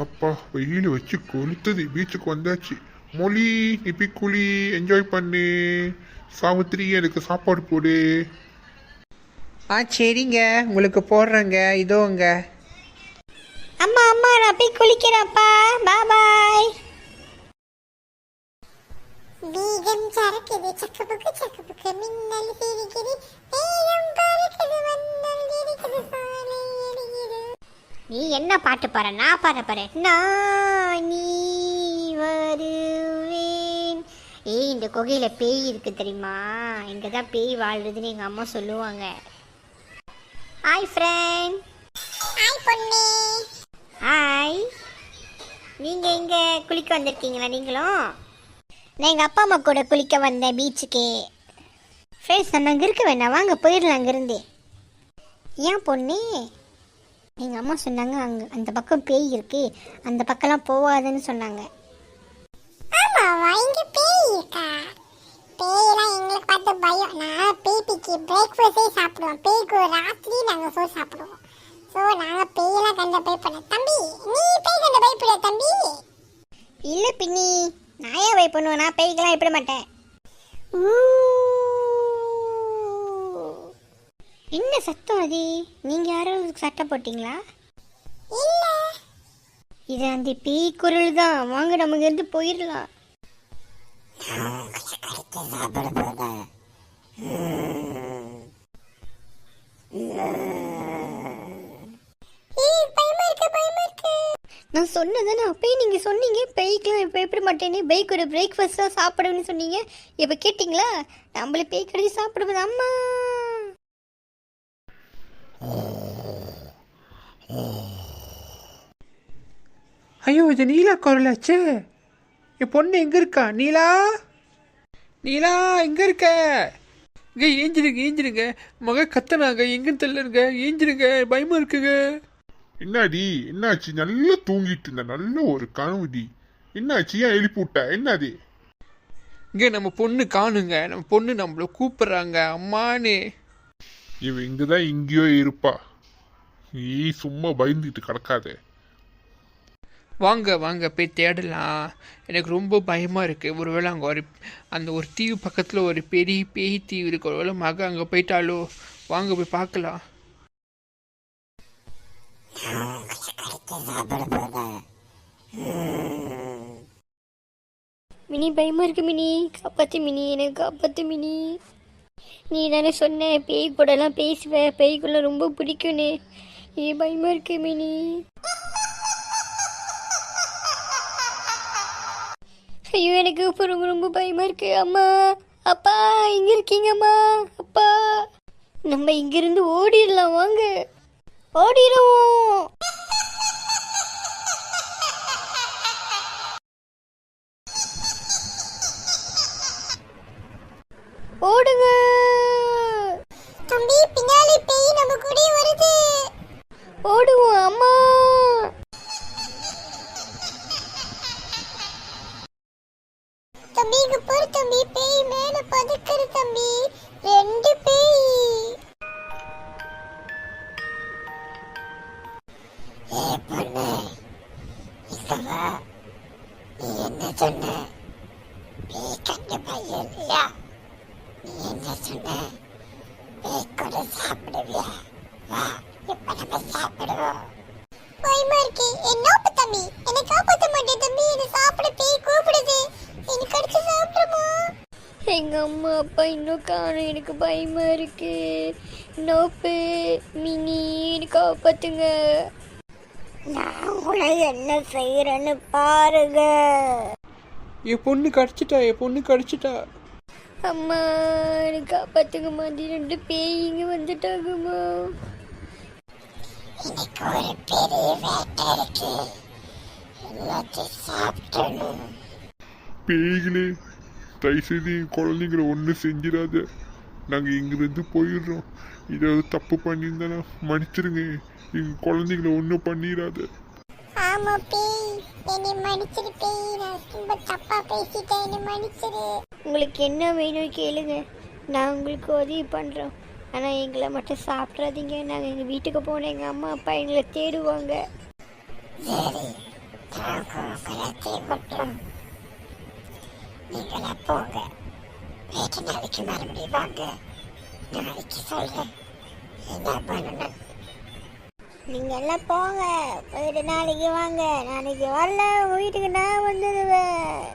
அப்பா வெயில் வச்சு கொளுத்துது. பீச்சுக்கு வந்தாச்சு. மொழி நிப்பி குழி என்ஜாய் பண்ணு. சாவித்திரி எனக்கு சாப்பாடு போடு. சரிங்க, உங்களுக்கு போடுறேங்க. இதோங்க. அம்மா அம்மா நான் போய் குளிக்கிறேன்ப்பா. பாய். வீகம் சரக்குது சக்கப்புக்கு மின்னல் சிரிக்குது வேகம் பறக்குது வண்ணல் இருக்குது சாலை எரியுது. நீ என்ன பாட்டு பாரு? நான் பாரு. நான் நீ வருவேன். இந்த குகையில பேய் இருக்கு தெரியுமா? இங்கதான் பேய் வாழ்றதுன்னு எங்க அம்மா சொல்லுவாங்க. Hi friend. ஹாய் பொண்ணு. ஹாய். நீங்க இங்க குளிக்க வந்திருக்கீங்களா? நீங்களும்? நான் எங்கள் அப்பா அம்மா கூட குளிக்க வந்தேன் பீச்சுக்கு. ஃப்ரெண்ட்ஸ் நம்ம அங்கே இருக்க வேண்டாம், வாங்க போயிடலாம் அங்கேருந்து. ஏன் பொண்ணு? எங்கள் அம்மா சொன்னாங்க அங்கே அந்த பக்கம் பேய் இருக்கு, அந்த பக்கம்லாம் போகாதுன்னு சொன்னாங்க. ஆமாவா? இங்கே பேய் இருக்கா? பேயெல்லாம் எங்களுக்கு பார்த்து பயம். நான் பேய்க்கு பிரேக்ஃபாஸ்டே சாப்பிடுவோம். பேய்க்கு ராத்திரி நாங்கள் சோறு சாப்பிடுவோம். ஸோ நாங்கள் பேயெல்லாம் கண்ட பயப்பட. தம்பி நீ பேய் கண்ட பயப்பட தம்பி? இல்லை பின்னி, நான் ஏன் வெயிட் பண்ணுவேன்? நான் பேய்க்கெல்லாம் எப்படி மாட்டேன். என்ன சத்தம் அது? நீங்க யாரும் சட்டை போட்டீங்களா? இல்ல, இது அந்த பேய் குரல் தான். வாங்க நமக்கு இருந்து போயிடலாம். நான் சொன்னதானே அப்பயே நீங்கள் சொன்னீங்க பேய்க்கெலாம் இப்போ எப்படி மாட்டேன்னு. பேய்க்கு ஒரு பிரேக்ஃபாஸ்ட்டாக சாப்பிடுவேன்னு சொன்னீங்க. இப்போ கேட்டிங்களா? நம்மளே பேய் கடிச்சு சாப்பிடுவது. அம்மா ஐயோ, இது நீலா குரலாச்சே. என் பொண்ணு எங்கே இருக்கா? நீலா, நீலா எங்கே இருக்க? இங்கே ஏஞ்சிருங்க. மக கத்தனாங்க, எங்கன்னு தெரியலங்க. ஏஞ்சிருங்க, பயமா இருக்குங்க. என்னாடி என்னாச்சு? நல்லா தூங்கிட்டு இருந்த. நல்ல ஒரு கனவுடி. என்னாச்சு? ஏன் எழுப்பி விட்ட? என்னது? இங்கே நம்ம பொண்ணு காணுங்க. நம்ம பொண்ணு நம்மள கூப்பிடுறாங்க அம்மானே. இவ இங்கதான் எங்கேயோ இருப்பா. நீ சும்மா பயந்துட்டு கிடக்காத. வாங்க போய் தேடலாம். எனக்கு ரொம்ப பயமாக இருக்குது. ஒருவேளை அங்கே அந்த ஒரு தீவு பக்கத்தில் ஒரு பெரிய பேய் தீவு இருக்கு. ஒருவேளை மக அங்கே போயிட்டாலோ. வாங்க போய் பார்க்கலாம். மினி பயமா இருக்கு. மினி காப்பாத்து. மினி எனக்கு காப்பாத்து. மினி நீ தானே சொன்ன பேய் கூடலாம் பேசுவ, பேய்க்குள்ள ரொம்ப பிடிக்கும்னு. ஏ பயமா இருக்கு மினி. ஐயோ எனக்கு இப்போ ரொம்ப ரொம்ப பயமா இருக்கு. அம்மா அப்பா எங்க இருக்கீங்க? அம்மா அப்பா, நம்ம இங்கிருந்து ஓடிடலாம். வாங்க ஓடிடுவோம். ஓடுங்க தம்பி, பின்னாடி பேய் நம்ம கூட வருது. ஓடுவோம். அம்மா தம்பி இங்க பாரு தம்பி, பேய் மேல பதுக்குது தம்பி. 2 பேய். பொண்ணு இங்கவா? நீ என்ன சொன்ன? பேய் கண்ட பையன் இல்லையா? நீ என்ன சொன்ன? பேய் கூட சாப்பிடுவியா? வா இப்ப நம்ம சாப்பிடுவோம். பயமா இருக்கு. என்ன தம்பி, என்னை காப்பாற்ற மாட்டேன் தம்பி. என்னை சாப்பிட பேய் கூப்பிடுது. எனக்கு அடிச்சு சாப்பிடுமா? எங்க அம்மா அப்பா இன்னும் காணும். எனக்கு பயமா இருக்கு. நோப்பு மினி காப்பாத்துங்க. நான் உங்களை என்ன செய்யறேன்னு பாருங்க. என் பொண்ணு கடிச்சிட்டா. அம்மா எனக்கு காப்பாத்துங்கம்மா. 2 பேய் இங்க வந்துட்டாங்கம்மா. எனக்கு ஒரு பெரிய வேட்டை இருக்கு. எல்லாத்தையும் சாப்பிடணும். பேய்களே, தயவுசெய்து என் குழந்தைங்களை ஒன்றும் செஞ்சிடாத. நாங்கள் இங்கிருந்து போயிடுறோம். ஏதாவது தப்பு பண்ணியிருந்தானா மன்னிச்சிருங்க. எங்கள் குழந்தைங்களை ஒன்றும் பண்ணிடாத. ஆமா பேய், என்னை மன்னிச்சிரு பேய். நான் ரொம்ப தப்பா பேசிட்டேன், என்னை மன்னிச்சிரு. உங்களுக்கு என்ன வேணும் கேளுங்க, நான் உங்களுக்கு உதவி பண்றோம். ஆனா எங்களை மட்டும் சாப்பிட்றாதீங்க. நாங்கள் எங்கள் வீட்டுக்கு போனோம். எங்கள் அம்மா அப்பா எங்களை தேடுவாங்க. சரி நீங்களா போங்க, வீட்டு நாளைக்கு மறுபடியும் வாங்க, நாளைக்கு சொல்றேன் என்ன பண்ணணும். நீங்க எல்லாம் போங்க, போயிட்டு நாளைக்கு வாங்க, நாளைக்கு வரல வீட்டுக்கு நான் வந்துடுவேன்.